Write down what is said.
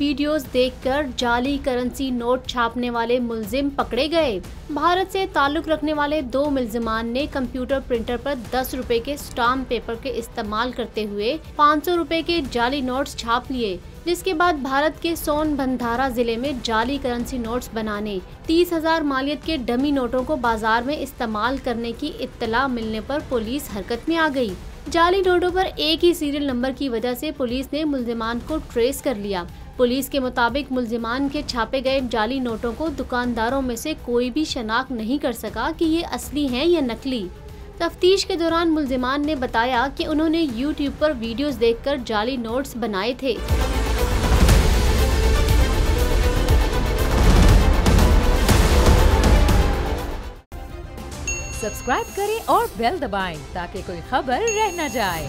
Videos देखकर जाली currency note छापने वाले मुलजिम पकड़े गए। भारत से ताल्लुक रखने वाले 2 मुलजिमान ने कंप्यूटर प्रिंटर पर 10 रुपए के स्टाम्प पेपर के इस्तेमाल करते हुए 500 रुपए के जाली नोट्स छाप लिए, जिसके बाद भारत के सोनभद्र जिले में जाली करेंसी नोट्स बनाने, 30,000 मालियत के डमी नोटों को बाजार में इस्तेमाल करने की इत्तला मिलने पर पुलिस हरकत में आ गई। जाली नोटों पर एक ही सीरियल नंबर की वजह से पुलिस ने मुलजिमान को ट्रेस कर लिया। पुलिस के मुताबिक मुलजिमान के छापे गए जाली नोटों को दुकानदारों में से कोई भी शनाख्त नहीं कर सका कि ये असली हैं या नकली। तफ्तीश के दौरान मुलजिमान ने बताया कि उन्होंने YouTube पर वीडियोस देखकर जाली नोट्स बनाए थे। सब्सक्राइब करें और बेल दबाएं ताकि कोई खबर रह न जाए।